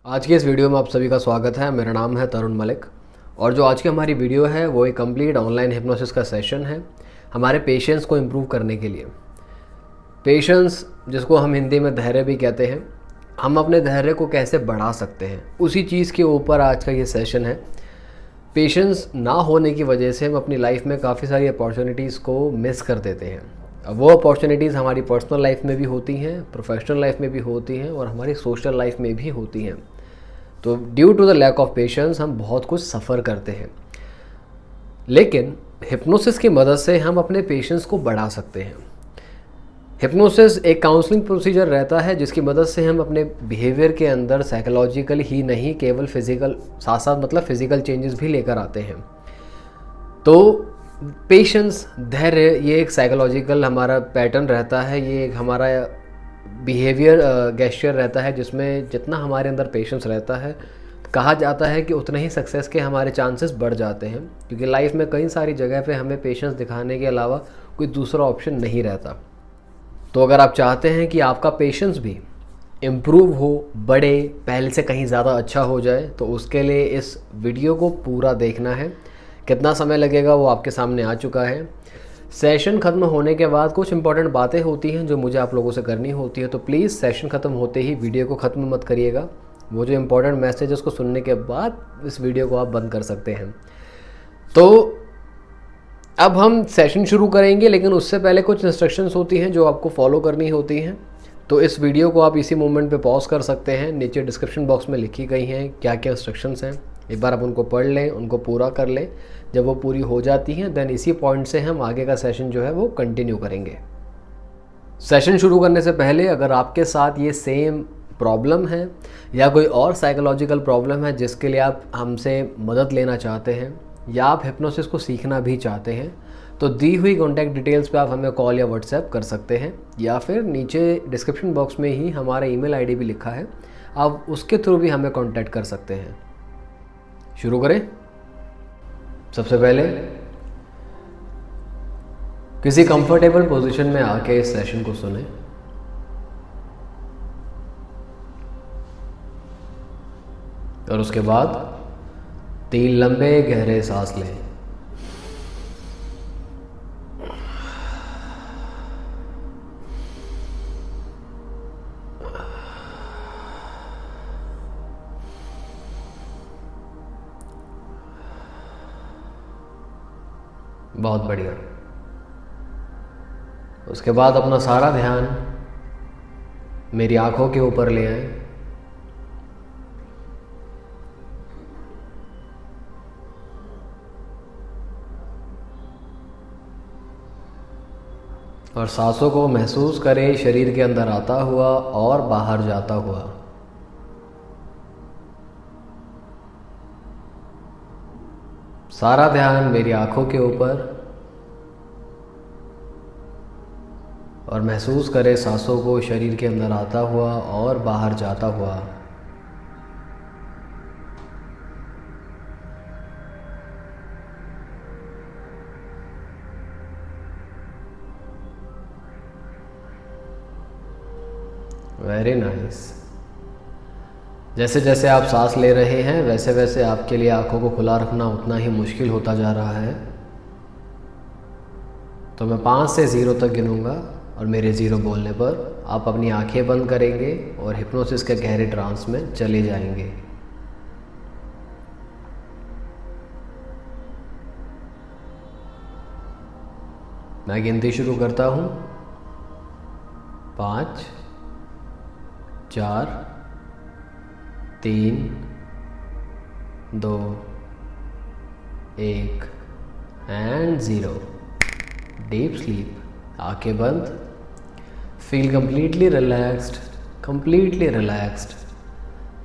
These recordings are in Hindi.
आज के इस वीडियो में आप सभी का स्वागत है। मेरा नाम है तरुण मलिक और जो आज की हमारी वीडियो है वो एक कंप्लीट ऑनलाइन हिप्नोसिस का सेशन है हमारे पेशेंस को इम्प्रूव करने के लिए। पेशेंस, जिसको हम हिंदी में धैर्य भी कहते हैं, हम अपने धैर्य को कैसे बढ़ा सकते हैं, उसी चीज़ के ऊपर आज का ये सेशन है। पेशेंस ना होने की वजह से हम अपनी लाइफ में काफ़ी सारी अपॉर्चुनिटीज़ को मिस कर देते हैं। अब वो अपॉर्चुनिटीज़ हमारी पर्सनल लाइफ में भी होती हैं, प्रोफेशनल लाइफ में भी होती हैं और हमारी सोशल लाइफ में भी होती हैं। तो due to the lack of patience हम बहुत कुछ सफ़र करते हैं, लेकिन हिप्नोसिस की मदद से हम अपने पेशेंस को बढ़ा सकते हैं। हिप्नोसिस एक काउंसलिंग प्रोसीजर रहता है जिसकी मदद से हम अपने बिहेवियर के अंदर साइकोलॉजिकल ही नहीं, केवल फिज़िकल साथ साथ मतलब फ़िज़िकल चेंजेस भी लेकर आते हैं। तो पेशेंस, धैर्य, ये एक साइकोलॉजिकल हमारा पैटर्न रहता है, ये एक हमारा बिहेवियर गेस्चर रहता है जिसमें जितना हमारे अंदर पेशेंस रहता है, कहा जाता है कि उतना ही सक्सेस के हमारे चांसेस बढ़ जाते हैं, क्योंकि लाइफ में कई सारी जगह पे हमें पेशेंस दिखाने के अलावा कोई दूसरा ऑप्शन नहीं रहता। तो अगर आप चाहते हैं कि आपका पेशेंस भी इम्प्रूव हो, बढ़े, पहले से कहीं ज़्यादा अच्छा हो जाए, तो उसके लिए इस वीडियो को पूरा देखना है। कितना समय लगेगा वो आपके सामने आ चुका है। सेशन ख़त्म होने के बाद कुछ इंपॉर्टेंट बातें होती हैं जो मुझे आप लोगों से करनी होती है, तो प्लीज़ सेशन ख़त्म होते ही वीडियो को ख़त्म मत करिएगा। वो जो इंपॉर्टेंट मैसेजेस को सुनने के बाद इस वीडियो को आप बंद कर सकते हैं। तो अब हम सेशन शुरू करेंगे, लेकिन उससे पहले कुछ इंस्ट्रक्शंस होती हैं जो आपको फॉलो करनी होती हैं। तो इस वीडियो को आप इसी मोमेंट पे पॉज कर सकते हैं। नीचे डिस्क्रिप्शन बॉक्स में लिखी गई हैं क्या क्या इंस्ट्रक्शंस हैं, एक बार आप उनको पढ़ लें, उनको पूरा कर लें। जब वो पूरी हो जाती हैं देन इसी पॉइंट से हम आगे का सेशन जो है वो कंटिन्यू करेंगे। सेशन शुरू करने से पहले अगर आपके साथ ये सेम प्रॉब्लम है या कोई और साइकोलॉजिकल प्रॉब्लम है जिसके लिए आप हमसे मदद लेना चाहते हैं या आप हिप्नोसिस को सीखना भी चाहते हैं, तो दी हुई कॉन्टैक्ट डिटेल्स पे आप हमें कॉल या व्हाट्सएप कर सकते हैं, या फिर नीचे डिस्क्रिप्शन बॉक्स में ही हमारा ईमेल आईडी भी लिखा है, आप उसके थ्रू भी हमें कॉन्टैक्ट कर सकते हैं। शुरू करें। सबसे पहले किसी कंफर्टेबल पोजीशन में आके इस सेशन को सुने। और उसके बाद 3 लंबे गहरे सांस लें। बहुत बढ़िया। उसके बाद अपना सारा ध्यान मेरी आंखों के ऊपर ले आए। और सांसों को महसूस करें शरीर के अंदर आता हुआ और बाहर जाता हुआ। सारा ध्यान मेरी आंखों के ऊपर और महसूस करें सांसों को शरीर के अंदर आता हुआ और बाहर जाता हुआ। Very nice. जैसे जैसे आप सांस ले रहे हैं वैसे वैसे आपके लिए आंखों को खुला रखना उतना ही मुश्किल होता जा रहा है। तो मैं 5 से 0 तक गिनूंगा और मेरे 0 बोलने पर आप अपनी आंखें बंद करेंगे और हिप्नोसिस के गहरे ट्रांस में चले जाएंगे। मैं गिनती शुरू करता हूँ। 5, 4, 3, 2, 1 एंड 0। Deep sleep. आंखें बंद। Feel completely relaxed, completely relaxed.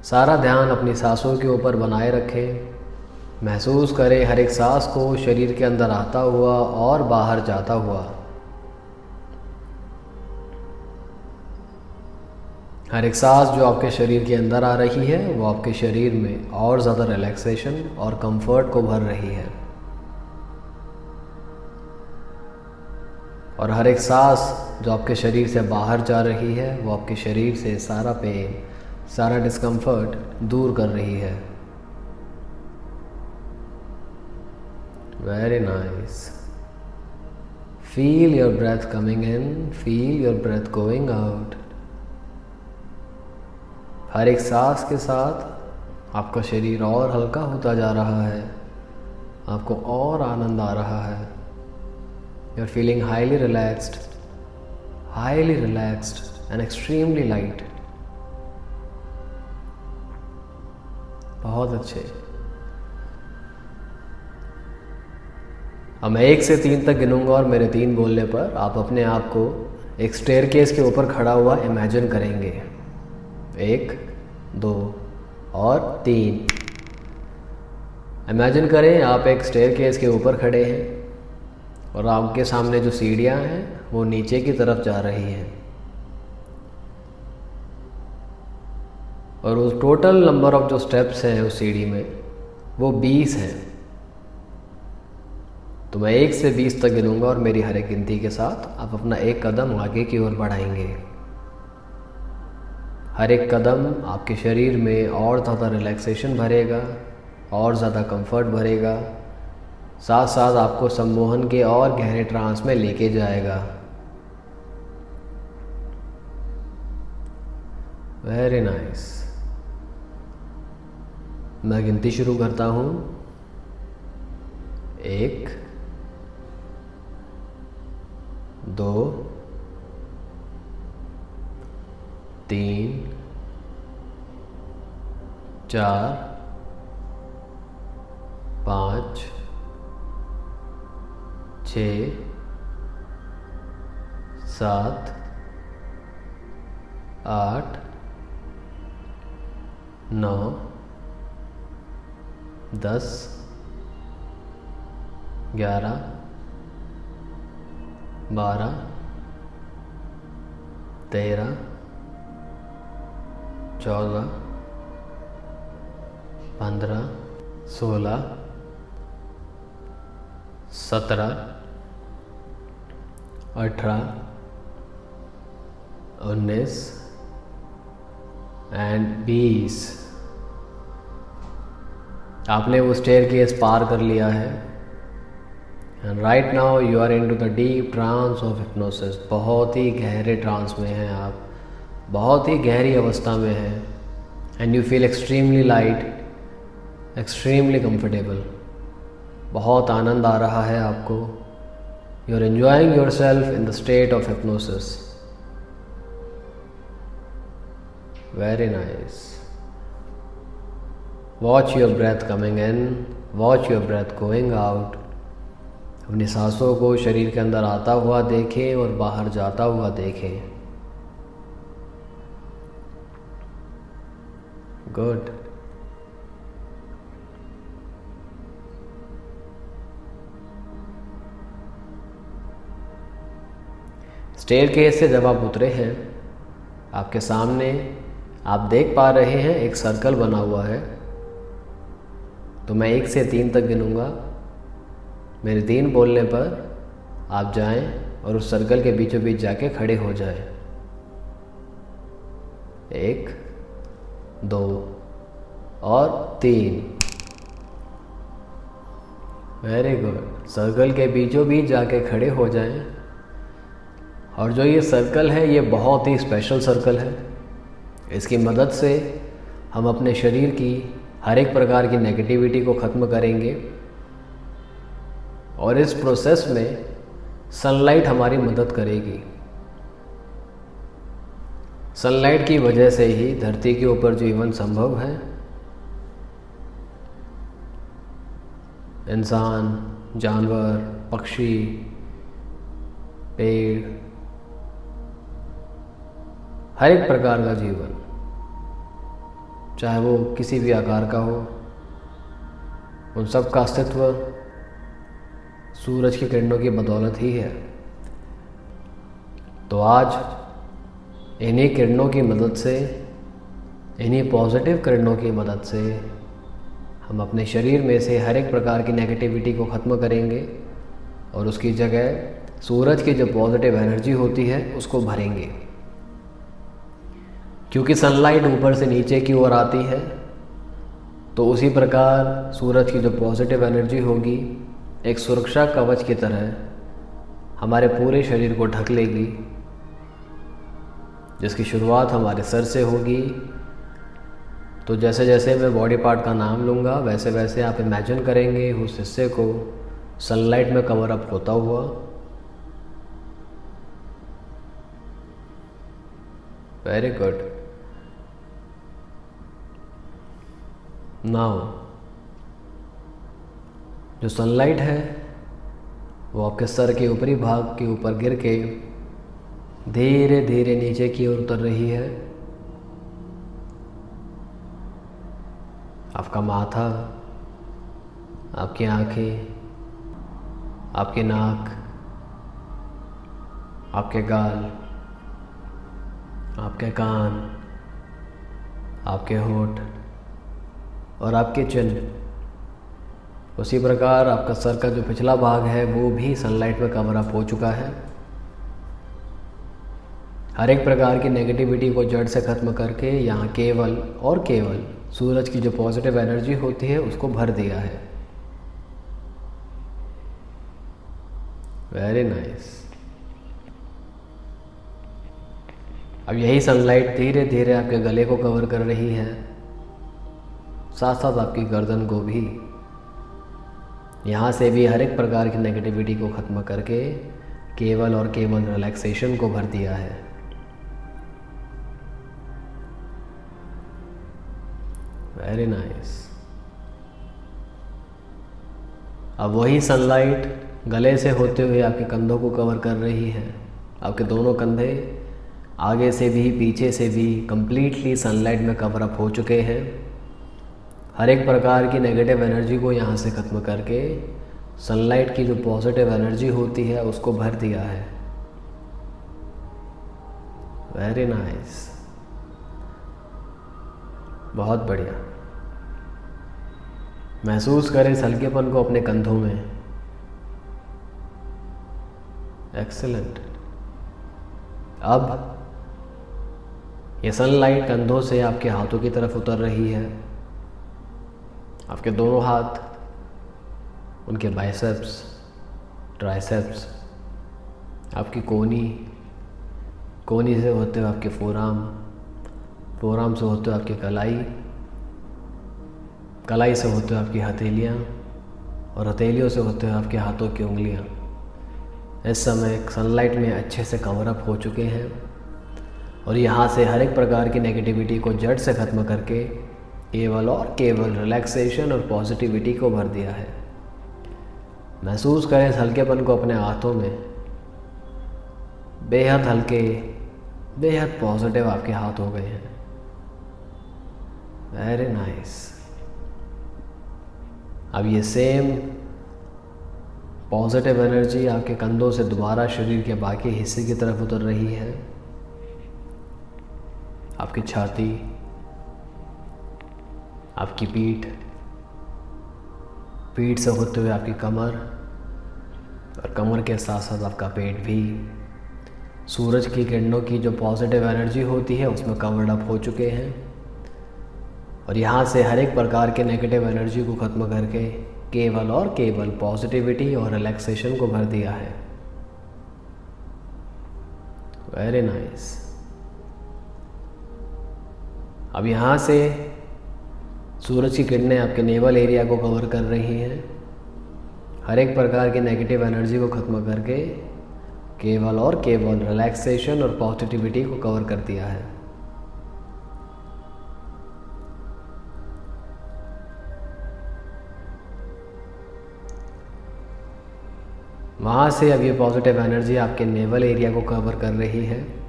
सारा ध्यान अपनी सांसों के ऊपर बनाए रखें। महसूस करें हर एक सांस को शरीर के अंदर आता हुआ और बाहर जाता हुआ। हर एक सांस जो आपके शरीर के अंदर आ रही है वो आपके शरीर में और ज़्यादा रिलैक्सेशन और कंफर्ट को भर रही है। और हर एक सांस जो आपके शरीर से बाहर जा रही है वो आपके शरीर से सारा पेन, सारा डिस्कम्फर्ट दूर कर रही है। Very nice. Feel your breath coming in, feel your breath going out. हर एक सांस के साथ आपका शरीर और हल्का होता जा रहा है, आपको और आनंद आ रहा है। You are feeling highly relaxed and extremely light. बहुत अच्छे। अब मैं 1 से 3 तक गिनूंगा और मेरे 3 बोलने पर आप अपने आप को एक स्टेयरकेस के ऊपर खड़ा हुआ इमेजिन करेंगे। 1, 2 और 3। इमेजिन करें आप एक स्टेयरकेस के ऊपर खड़े हैं और आपके सामने जो सीढ़ियां हैं वो नीचे की तरफ जा रही हैं, और उस टोटल नंबर ऑफ जो स्टेप्स हैं उस सीढ़ी में वो 20 हैं। तो मैं 1 से 20 तक गिनूंगा और मेरी हर एक गिनती के साथ आप अपना एक कदम आगे की ओर बढ़ाएंगे। हर एक कदम आपके शरीर में और ज़्यादा रिलैक्सेशन भरेगा, और ज़्यादा कंफर्ट भरेगा, साथ साथ आपको सम्मोहन के और गहरे ट्रांस में लेके जाएगा। Very nice. मैं गिनती शुरू करता हूँ। 1, 2, 3, 4, 5, 6, 7, 8, 9, 10, 11, 12, 13, 14, 15, 16, 17, 18, 19 एंड 20। आपने वो स्टेयरकेस पार कर लिया है। And right now you are into the deep trance of hypnosis. बहुत ही गहरे ट्रांस में हैं आप, बहुत ही गहरी अवस्था में हैं। And you feel extremely light, extremely comfortable. बहुत आनंद आ रहा है आपको। You are enjoying yourself in the state of hypnosis. Very nice. Watch your breath coming in, watch your breath going out. अपनी सांसों को शरीर के अंदर आता हुआ देखें और बाहर जाता हुआ देखें। गुड। स्टेयरकेस से जब आप उतरे हैं, आपके सामने आप देख पा रहे हैं एक सर्कल बना हुआ है। तो मैं 1 से 3 तक गिनूंगा। मेरे 3 बोलने पर आप जाएं और उस सर्कल के बीचों बीच जाके खड़े हो जाएं। 1, 2 और 3। Very good. सर्कल के बीचों बीच जाके खड़े हो जाएं। और जो ये सर्कल है ये बहुत ही स्पेशल सर्कल है। इसकी मदद से हम अपने शरीर की हर एक प्रकार की नेगेटिविटी को ख़त्म करेंगे, और इस प्रोसेस में सनलाइट हमारी मदद करेगी। सनलाइट की वजह से ही धरती के ऊपर जीवन संभव है। इंसान, जानवर, पक्षी, पेड़, हर एक प्रकार का जीवन, चाहे वो किसी भी आकार का हो, उन सब का अस्तित्व सूरज की किरणों की बदौलत ही है। तो आज इन्हीं किरणों की मदद से, इन्हीं पॉजिटिव किरणों की मदद से हम अपने शरीर में से हर एक प्रकार की नेगेटिविटी को ख़त्म करेंगे और उसकी जगह सूरज की जो पॉजिटिव एनर्जी होती है उसको भरेंगे। क्योंकि सनलाइट ऊपर से नीचे की ओर आती है, तो उसी प्रकार सूरज की जो पॉजिटिव एनर्जी होगी एक सुरक्षा कवच की तरह हमारे पूरे शरीर को ढक लेगी, जिसकी शुरुआत हमारे सर से होगी। तो जैसे जैसे मैं बॉडी पार्ट का नाम लूँगा वैसे वैसे आप इमेजिन करेंगे उस हिस्से को सनलाइट में कवर अप होता हुआ। Very good. नाउ जो सनलाइट है वो आपके सर के ऊपरी भाग के ऊपर गिर के धीरे धीरे नीचे की ओर उतर रही है। आपका माथा, आपकी आंखें, आपकी नाक, आपके गाल, आपके कान, आपके होंठ और आपके चिन्ह, उसी प्रकार आपका सर का जो पिछला भाग है वो भी सनलाइट में कवर अप हो चुका है। हर एक प्रकार की नेगेटिविटी को जड़ से ख़त्म करके यहाँ केवल और केवल सूरज की जो पॉजिटिव एनर्जी होती है उसको भर दिया है। Very nice. अब यही सनलाइट धीरे धीरे आपके गले को कवर कर रही है, साथ साथ आपकी गर्दन को भी। यहाँ से भी हर एक प्रकार की नेगेटिविटी को ख़त्म करके केवल और केवल रिलैक्सेशन को भर दिया है। Very nice. अब वही सनलाइट गले से होते हुए आपके कंधों को कवर कर रही है। आपके दोनों कंधे आगे से भी पीछे से भी कंप्लीटली सनलाइट में कवर अप हो चुके हैं। हर एक प्रकार की नेगेटिव एनर्जी को यहाँ से ख़त्म करके सनलाइट की जो पॉजिटिव एनर्जी होती है उसको भर दिया है। वेरी नाइस, बहुत बढ़िया। महसूस करें इस हल्केपन को अपने कंधों में। एक्सीलेंट। अब ये सनलाइट कंधों से आपके हाथों की तरफ उतर रही है। आपके दोनों हाथ, उनके बाइसेप्स, ट्राइसेप्स, आपकी कोनी से होते हुए आपके फोरआर्म से होते हुए आपकी कलाई से होते हुए आपकी हथेलियाँ और हथेलियों से होते हुए आपके हाथों की उंगलियाँ इस समय सनलाइट में अच्छे से कवर अप हो चुके हैं। और यहाँ से हर एक प्रकार की नेगेटिविटी को जड़ से ख़त्म करके केवल और केवल रिलैक्सेशन और पॉजिटिविटी को भर दिया है। महसूस करें इस हल्केपन को अपने हाथों में। बेहद हल्के, बेहद पॉजिटिव आपके हाथ हो गए हैं। Very nice. अब ये सेम पॉजिटिव एनर्जी आपके कंधों से दोबारा शरीर के बाकी हिस्से की तरफ उतर रही है। आपकी छाती, आपकी पीठ से होते हुए आपकी कमर और कमर के साथ साथ आपका पेट भी सूरज की किरणों की जो पॉजिटिव एनर्जी होती है उसमें कवर्ड अप हो चुके हैं। और यहाँ से हर एक प्रकार के नेगेटिव एनर्जी को ख़त्म करके केवल और केवल पॉजिटिविटी और रिलैक्सेशन को भर दिया है। Very nice. अब यहाँ से सूरज की किरणें आपके नेवल एरिया को कवर कर रही हैं। हर एक प्रकार की नेगेटिव एनर्जी को ख़त्म करके केवल और केवल रिलैक्सेशन और पॉजिटिविटी को कवर कर दिया है। वहाँ से अब ये पॉजिटिव एनर्जी आपके नेवल एरिया को कवर कर रही है।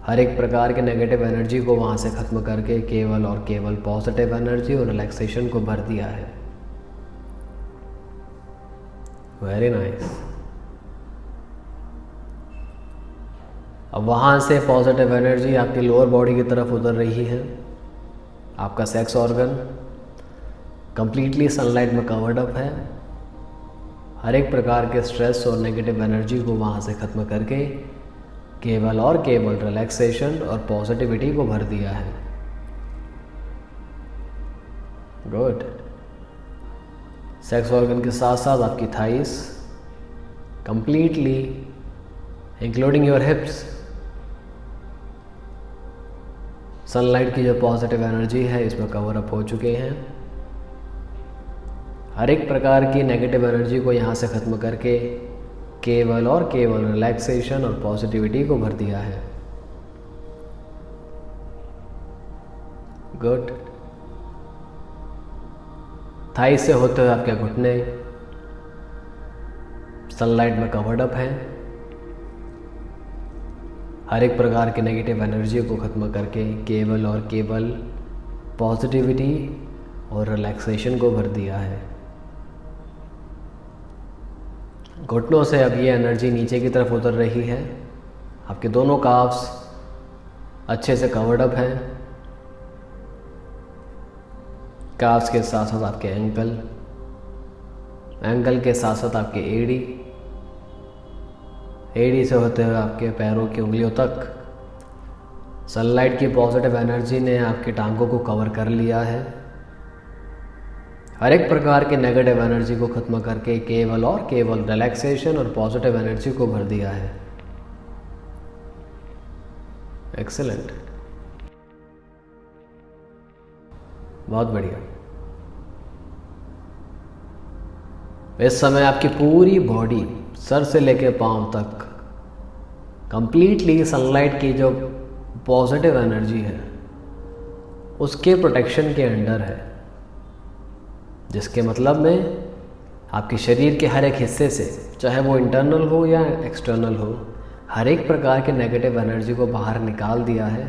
हर एक प्रकार के नेगेटिव एनर्जी को वहाँ से ख़त्म करके केवल और केवल पॉजिटिव एनर्जी और रिलैक्सेशन को भर दिया है। Very nice. अब वहाँ से पॉजिटिव एनर्जी आपकी लोअर बॉडी की तरफ उतर रही है। आपका सेक्स ऑर्गन कंप्लीटली सनलाइट में कवर्ड अप है। हर एक प्रकार के स्ट्रेस और नेगेटिव एनर्जी को वहाँ से ख़त्म करके केवल और केवल रिलैक्सेशन और पॉजिटिविटी को भर दिया है। गुड। सेक्स ऑर्गन के साथ साथ आपकी thighs completely including your hips sunlight की जो पॉजिटिव एनर्जी है इसमें कवर अप हो चुके हैं। हर एक प्रकार की नेगेटिव एनर्जी को यहाँ से ख़त्म करके केवल और केवल रिलैक्सेशन और पॉजिटिविटी को भर दिया है। गुड। थाइस से होते हुए आपके घुटने सनलाइट में कवर्ड अप हैं। हर एक प्रकार की नेगेटिव एनर्जी को ख़त्म करके केवल और केवल पॉजिटिविटी और रिलैक्सेशन को भर दिया है। घुटनों से अब ये एनर्जी नीचे की तरफ उतर रही है। आपके दोनों काफ्स अच्छे से कवर्ड अप हैं। काफ्स के साथ साथ आपके एंकल के साथ साथ आपके एड़ी से होते हुए आपके पैरों की उंगलियों तक सनलाइट की पॉजिटिव एनर्जी ने आपकी टांगों को कवर कर लिया है। हर एक प्रकार की नेगेटिव एनर्जी को ख़त्म करके केवल और केवल रिलैक्सेशन और पॉजिटिव एनर्जी को भर दिया है। एक्सीलेंट, बहुत बढ़िया। इस समय आपकी पूरी बॉडी सर से लेकर पांव तक कंप्लीटली सनलाइट की जो पॉजिटिव एनर्जी है उसके प्रोटेक्शन के अंडर है, जिसके मतलब में आपके शरीर के हर एक हिस्से से, चाहे वो इंटरनल हो या एक्सटर्नल हो, हर एक प्रकार के नेगेटिव एनर्जी को बाहर निकाल दिया है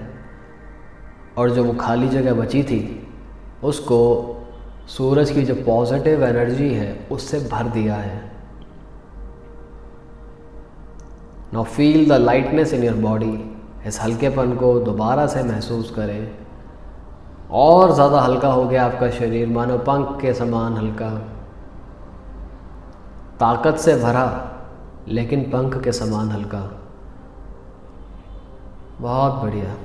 और जो वो खाली जगह बची थी उसको सूरज की जो पॉजिटिव एनर्जी है उससे भर दिया है। Now feel the lightness in your body. इस हल्केपन को दोबारा से महसूस करें। और ज़्यादा हल्का हो गया आपका शरीर, मानो पंख के समान हल्का, ताकत से भरा लेकिन पंख के समान हल्का। बहुत बढ़िया।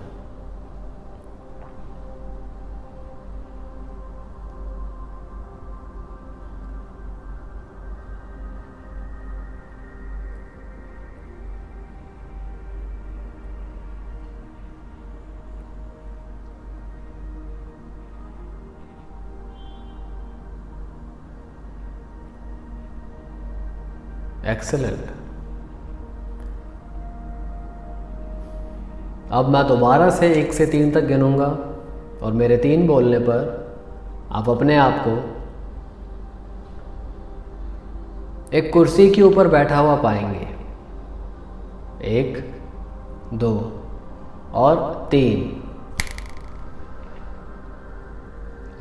एक्सेलेंट। अब मैं दोबारा से 1 से 3 तक गिनूंगा और मेरे 3 बोलने पर आप अपने आप को एक कुर्सी के ऊपर बैठा हुआ पाएंगे। 1, 2 और 3।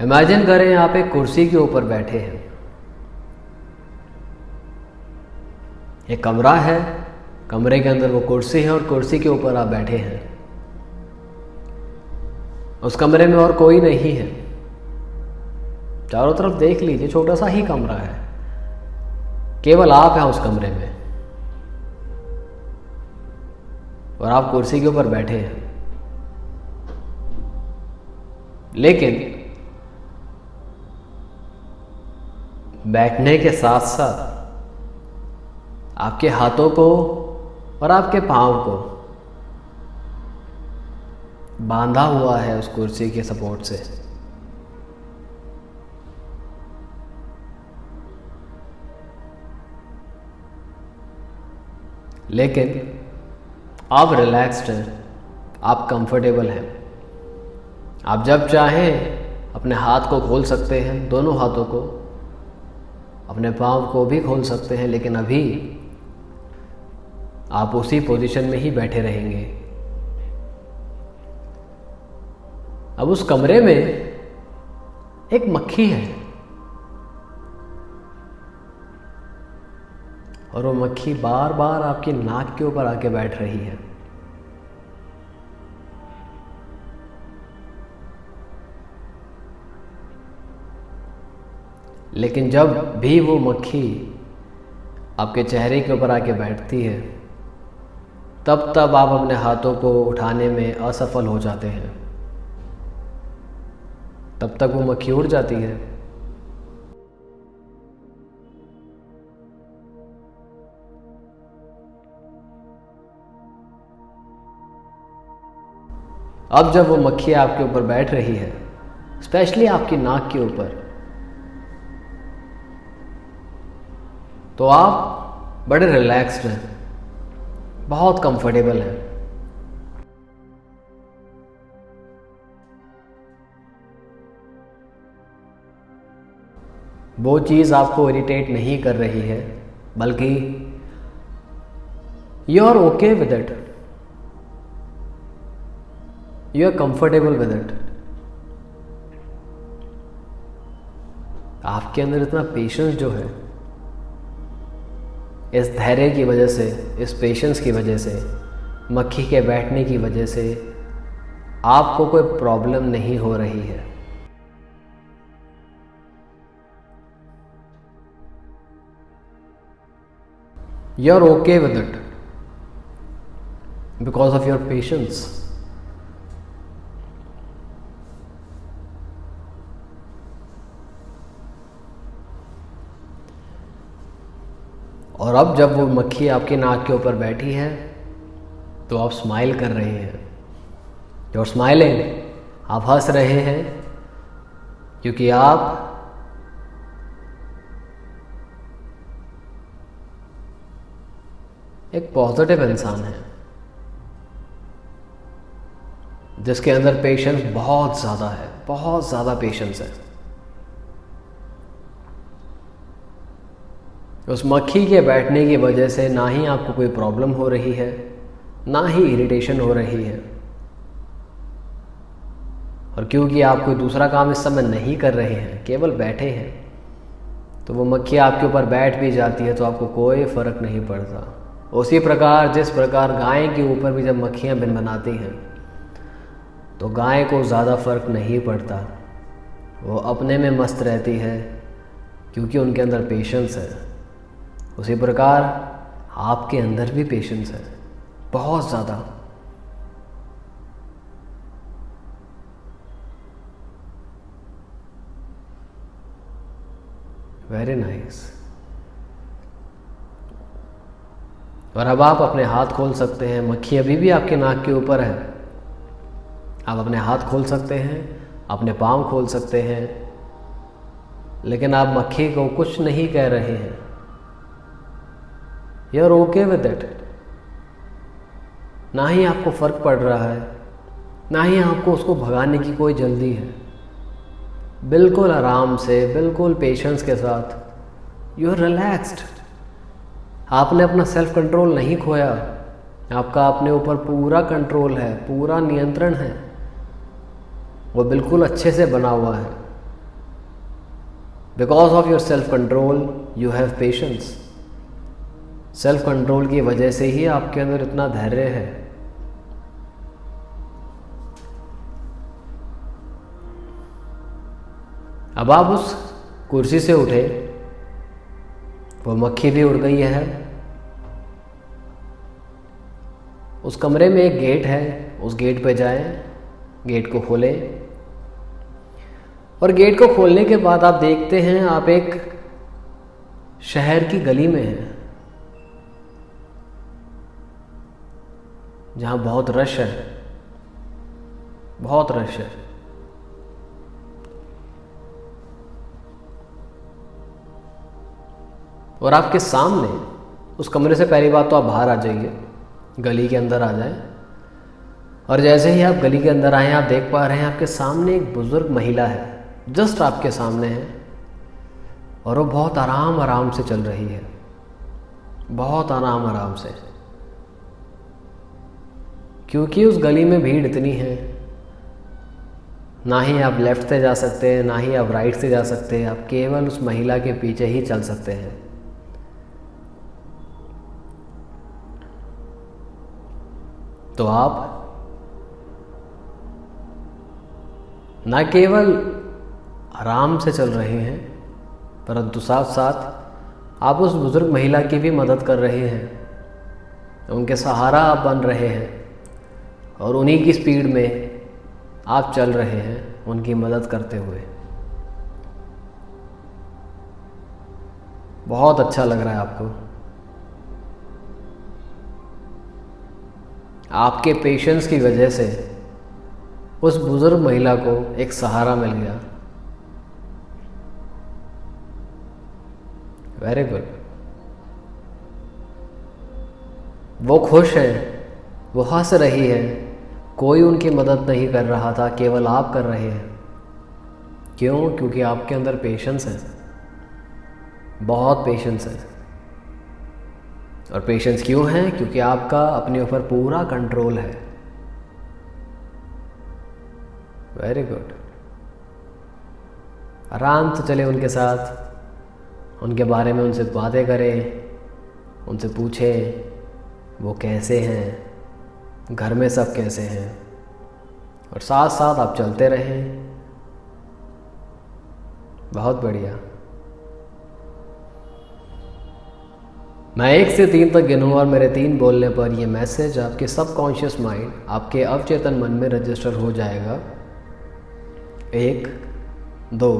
इमेजिन करें आप एक कुर्सी के ऊपर बैठे हैं। एक कमरा है, कमरे के अंदर वो कुर्सी है और कुर्सी के ऊपर आप बैठे हैं। उस कमरे में और कोई नहीं है। चारों तरफ देख लीजिए, छोटा सा ही कमरा है, केवल आप हैं उस कमरे में और आप कुर्सी के ऊपर बैठे हैं। लेकिन बैठने के साथ साथ आपके हाथों को और आपके पांव को बांधा हुआ है उस कुर्सी के सपोर्ट से। लेकिन आप रिलैक्स्ड हैं, आप कंफर्टेबल हैं। आप जब चाहें अपने हाथ को खोल सकते हैं, दोनों हाथों को, अपने पाँव को भी खोल सकते हैं, लेकिन अभी आप उसी पोजीशन में ही बैठे रहेंगे। अब उस कमरे में एक मक्खी है और वो मक्खी बार बार आपकी नाक के ऊपर आके बैठ रही है। लेकिन जब भी वो मक्खी आपके चेहरे के ऊपर आके बैठती है तब आप अपने हाथों को उठाने में असफल हो जाते हैं, तब तक वो मक्खी उड़ जाती है। अब जब वो मक्खी आपके ऊपर बैठ रही है, स्पेशली आपकी नाक के ऊपर, तो आप बड़े रिलैक्स्ड हैं, बहुत कंफर्टेबल हैं। वो चीज़ आपको इरिटेट नहीं कर रही है, बल्कि you are okay with it, you are comfortable with it. आपके अंदर इतना पेशेंस जो है, इस धैर्य की वजह से, इस पेशेंस की वजह से, मक्खी के बैठने की वजह से आपको कोई प्रॉब्लम नहीं हो रही है। You are okay with it because of your patience. और अब जब वो मक्खी आपकी नाक के ऊपर बैठी है तो आप स्माइल कर रहे हैं। यू आर स्माइलिंग, आप हंस रहे हैं, क्योंकि आप एक पॉजिटिव इंसान हैं जिसके अंदर पेशेंस बहुत ज़्यादा है, बहुत ज़्यादा पेशेंस है। उस मक्खी के बैठने की वजह से ना ही आपको कोई प्रॉब्लम हो रही है, ना ही इरिटेशन हो रही है। और क्योंकि आप कोई दूसरा काम इस समय नहीं कर रहे हैं, केवल बैठे हैं, तो वो मक्खी आपके ऊपर बैठ भी जाती है तो आपको कोई फ़र्क नहीं पड़ता। उसी प्रकार जिस प्रकार गाय के ऊपर भी जब मक्खियाँ बनाती हैं तो गाय को ज़्यादा फर्क नहीं पड़ता, वो अपने में मस्त रहती है क्योंकि उनके अंदर पेशेंस है। उसी प्रकार आपके अंदर भी पेशेंस है, बहुत ज़्यादा। Very nice. और अब आप अपने हाथ खोल सकते हैं। मक्खी अभी भी आपके नाक के ऊपर है, आप अपने हाथ खोल सकते हैं, अपने पाँव खोल सकते हैं, लेकिन आप मक्खी को कुछ नहीं कह रहे हैं। You are okay with it. ना ही आपको फ़र्क पड़ रहा है, ना ही आपको उसको भगाने की कोई जल्दी है। बिल्कुल आराम से, बिल्कुल पेशेंस के साथ यू आर रिलैक्स्ड। आपने अपना सेल्फ कंट्रोल नहीं खोया, आपका अपने ऊपर पूरा कंट्रोल है, पूरा नियंत्रण है, वो बिल्कुल अच्छे से बना हुआ है। Because of your self control you have patience. Self control की वजह से ही आपके अंदर इतना धैर्य है। अब आप उस कुर्सी से उठे, वो मक्खी भी उड़ गई है। उस कमरे में एक गेट है, उस गेट पे जाएं, गेट को खोलें, और गेट को खोलने के बाद आप देखते हैं आप एक शहर की गली में हैं जहाँ बहुत रश है, बहुत रश है। और आपके सामने, उस कमरे से पहली बात तो आप बाहर आ जाइए, गली के अंदर आ जाएं। और जैसे ही आप गली के अंदर आए, आप देख पा रहे हैं आपके सामने एक बुजुर्ग महिला है, जस्ट आपके सामने है, और वो बहुत आराम आराम से चल रही है, बहुत आराम आराम से। क्योंकि उस गली में भीड़ इतनी है, ना ही आप लेफ़्ट से जा सकते हैं, ना ही आप राइट से जा सकते हैं, आप केवल उस महिला के पीछे ही चल सकते हैं। तो आप न केवल आराम से चल रहे हैं, परंतु साथ साथ आप उस बुज़ुर्ग महिला की भी मदद कर रहे हैं। उनके सहारा आप बन रहे हैं और उन्हीं की स्पीड में आप चल रहे हैं उनकी मदद करते हुए। बहुत अच्छा लग रहा है आपको। आपके पेशेंस की वजह से उस बुजुर्ग महिला को एक सहारा मिल गया। Very good. वो खुश है, वो हंस रही है। कोई उनकी मदद नहीं कर रहा था, केवल आप कर रहे हैं। क्यों? क्योंकि आपके अंदर पेशेंस है, बहुत पेशेंस है। और पेशेंस क्यों है? क्योंकि आपका अपने ऊपर पूरा कंट्रोल है। Very good. आराम से चले उनके साथ, उनके बारे में उनसे बातें करें, उनसे पूछें वो कैसे हैं, घर में सब कैसे हैं, और साथ साथ आप चलते रहें। बहुत बढ़िया। मैं 1 से 3 तक गिनूंगा और मेरे 3 बोलने पर यह मैसेज आपके सबकॉन्शियस माइंड, आपके अवचेतन मन में रजिस्टर हो जाएगा। 1, 2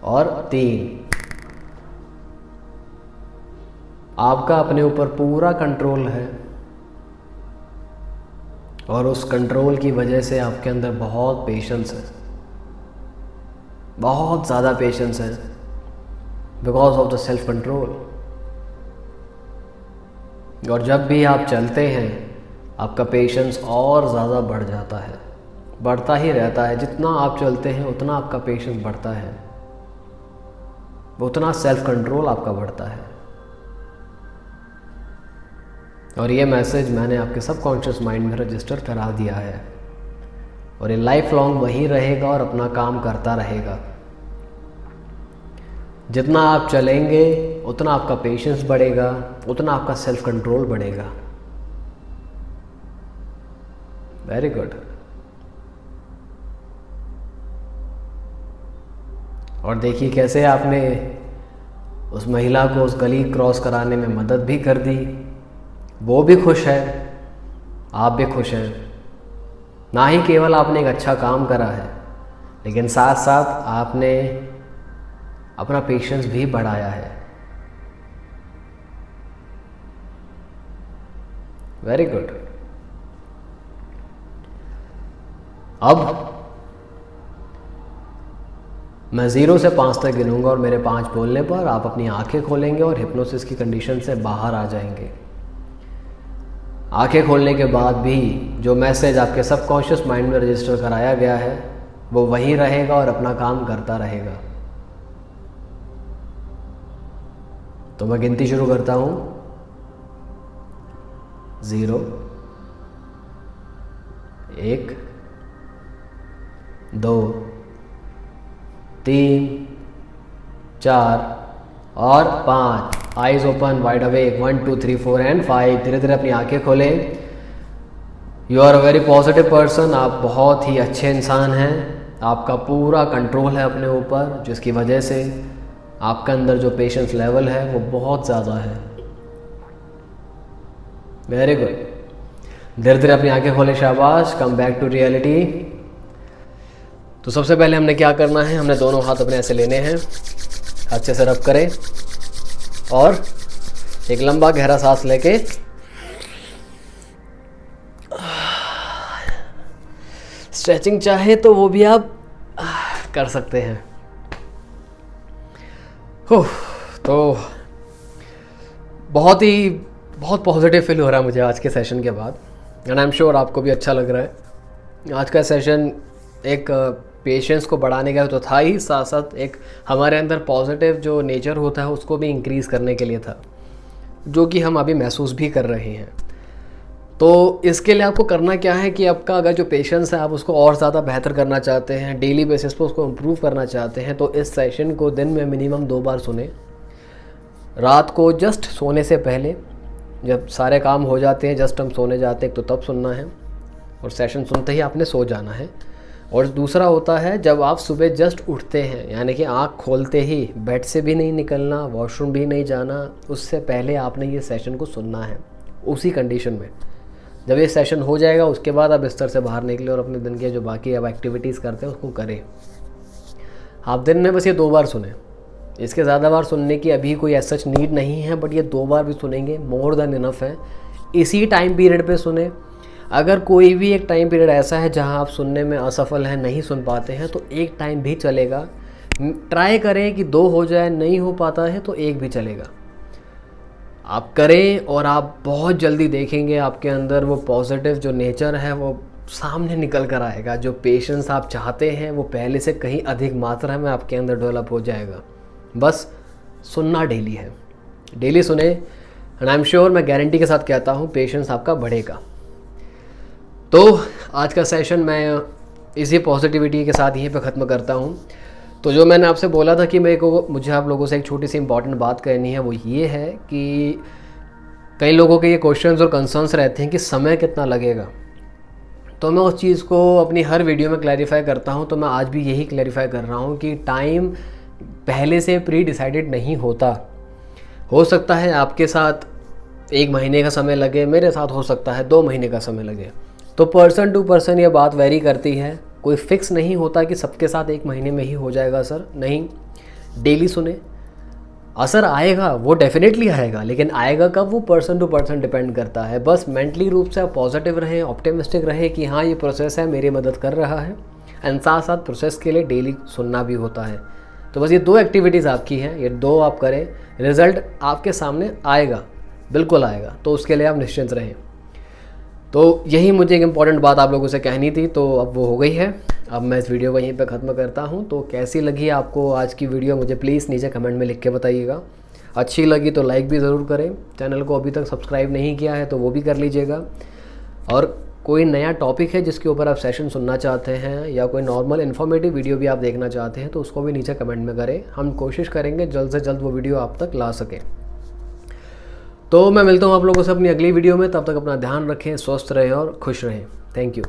और 3। आपका अपने ऊपर पूरा कंट्रोल है और उस कंट्रोल की वजह से आपके अंदर बहुत पेशेंस है, बहुत ज़्यादा पेशेंस है, because of the self control. और जब भी आप चलते हैं आपका पेशेंस और ज़्यादा बढ़ जाता है, बढ़ता ही रहता है। जितना आप चलते हैं उतना आपका पेशेंस बढ़ता है, उतना सेल्फ कंट्रोल आपका बढ़ता है। और ये मैसेज मैंने आपके सबकॉन्शियस माइंड में रजिस्टर करा दिया है और ये लाइफ लॉन्ग वहीं रहेगा और अपना काम करता रहेगा। जितना आप चलेंगे उतना आपका पेशेंस बढ़ेगा, उतना आपका सेल्फ कंट्रोल बढ़ेगा। Very good. और देखिए कैसे आपने उस महिला को उस गली क्रॉस कराने में मदद भी कर दी। वो भी खुश है, आप भी खुश हैं। ना ही केवल आपने एक अच्छा काम करा है, लेकिन साथ साथ आपने अपना पेशेंस भी बढ़ाया है। Very good. अब मैं 0 से 5 तक गिनूंगा और मेरे 5 बोलने पर आप अपनी आंखें खोलेंगे और हिप्नोसिस की कंडीशन से बाहर आ जाएंगे। आंखें खोलने के बाद भी जो मैसेज आपके सबकॉन्शियस माइंड में रजिस्टर कराया गया है वो वहीं रहेगा और अपना काम करता रहेगा। तो मैं गिनती शुरू करता हूँ। 0, 1, 2, 3, 4 और 5। Eyes open, wide awake. 1, 2, 3, 4 and 5। धीरे धीरे अपनी आंखें खोलें। You are a very positive person. आप बहुत ही अच्छे इंसान हैं। आपका पूरा कंट्रोल है अपने ऊपर, जिसकी वजह से आपके अंदर जो पेशेंस लेवल है वो बहुत ज़्यादा है। Very good. धीरे धीरे अपनी आंखें खोले। शाबाश। Come back to reality. तो सबसे पहले हमने क्या करना है, हमने दोनों हाथ अपने ऐसे लेने हैं, अच्छे से रब करें और एक लंबा गहरा सांस लेके स्ट्रेचिंग चाहे तो वो भी आप कर सकते हैं। तो बहुत पॉजिटिव फील हो रहा है मुझे आज के सेशन के बाद, एंड आई एम श्योर आपको भी अच्छा लग रहा है। आज का सेशन एक पेशेंस को बढ़ाने का तो था ही, साथ साथ एक हमारे अंदर पॉजिटिव जो नेचर होता है उसको भी इंक्रीज़ करने के लिए था, जो कि हम अभी महसूस भी कर रहे हैं। तो इसके लिए आपको करना क्या है कि आपका अगर जो पेशेंस है आप उसको और ज़्यादा बेहतर करना चाहते हैं, डेली बेसिस पे उसको इम्प्रूव करना चाहते हैं, तो इस सेशन को दिन में मिनिमम 2 बार सुने। रात को जस्ट सोने से पहले, जब सारे काम हो जाते हैं, जस्ट हम सोने जाते हैं तो तब सुनना है, और सेशन सुनते ही आपने सो जाना है। और दूसरा होता है जब आप सुबह जस्ट उठते हैं, यानी कि आँख खोलते ही बेड से भी नहीं निकलना, वॉशरूम भी नहीं जाना, उससे पहले आपने ये सेशन को सुनना है। उसी कंडीशन में। जब ये सेशन हो जाएगा उसके बाद आप बिस्तर से बाहर निकले और अपने दिन के जो बाकी अब एक्टिविटीज़ करते हैं उसको करें। आप दिन में बस ये 2 बार सुने, इसके ज़्यादा बार सुनने की अभी कोई ऐसा सच नीड नहीं है, बट ये 2 बार भी सुनेंगे मोर देन इनफ है। इसी टाइम पीरियड पे सुने। अगर कोई भी एक टाइम पीरियड ऐसा है जहां आप सुनने में असफल हैं, नहीं सुन पाते हैं, तो एक टाइम भी चलेगा। ट्राई करें कि 2 हो जाए, नहीं हो पाता है तो 1 भी चलेगा। आप करें और आप बहुत जल्दी देखेंगे आपके अंदर वो पॉजिटिव जो नेचर है वो सामने निकल कर आएगा। जो पेशेंस आप चाहते हैं वो पहले से कहीं अधिक मात्रा में आपके अंदर डेवलप हो जाएगा। बस सुनना डेली है, डेली सुने एंड आई एम श्योर, मैं गारंटी के साथ कहता हूँ पेशेंस आपका बढ़ेगा। तो आज का सेशन मैं इसी पॉजिटिविटी के साथ यहीं पे ख़त्म करता हूँ। तो जो मैंने आपसे बोला था कि मुझे आप लोगों से एक छोटी सी इंपॉर्टेंट बात करनी है, वो ये है कि कई लोगों के ये क्वेश्चंस और कंसर्न्स रहते हैं कि समय कितना लगेगा। तो मैं उस चीज़ को अपनी हर वीडियो में क्लैरिफाई करता हूँ, तो मैं आज भी यही क्लैरिफाई कर रहा हूँ कि टाइम पहले से प्री डिसाइडेड नहीं होता। हो सकता है आपके साथ 1 महीने का समय लगे, मेरे साथ हो सकता है 2 महीने का समय लगे। तो पर्सन टू पर्सन ये बात वेरी करती है। कोई फिक्स नहीं होता कि सबके साथ 1 महीने में ही हो जाएगा असर। नहीं, डेली सुने, असर आएगा, वो डेफिनेटली आएगा, लेकिन आएगा कब वो पर्सन टू पर्सन डिपेंड करता है। बस मेंटली रूप से आप पॉजिटिव रहें, ऑप्टिमिस्टिक रहें कि हाँ ये प्रोसेस है, मेरी मदद कर रहा है। एंड साथ साथ प्रोसेस के लिए डेली सुनना भी होता है। तो बस ये 2 एक्टिविटीज़ आपकी हैं, ये 2 आप करें, रिज़ल्ट आपके सामने आएगा, बिल्कुल आएगा। तो उसके लिए आप निश्चिंत रहें। तो यही मुझे एक इम्पॉर्टेंट बात आप लोगों से कहनी थी, तो अब वो हो गई है। अब मैं इस वीडियो को यहीं पे ख़त्म करता हूँ। तो कैसी लगी आपको आज की वीडियो मुझे प्लीज़ नीचे कमेंट में लिख के बताइएगा। अच्छी लगी तो लाइक भी ज़रूर करें। चैनल को अभी तक सब्सक्राइब नहीं किया है तो वो भी कर लीजिएगा। और कोई नया टॉपिक है जिसके ऊपर आप सेशन सुनना चाहते हैं या कोई नॉर्मल इन्फॉर्मेटिव वीडियो भी आप देखना चाहते हैं तो उसको भी नीचे कमेंट में करें। हम कोशिश करेंगे जल्द से जल्द वो वीडियो आप तक ला सकें। तो मैं मिलता हूँ आप लोगों से अपनी अगली वीडियो में। तब तक अपना ध्यान रखें, स्वस्थ रहें और खुश रहें। Thank you.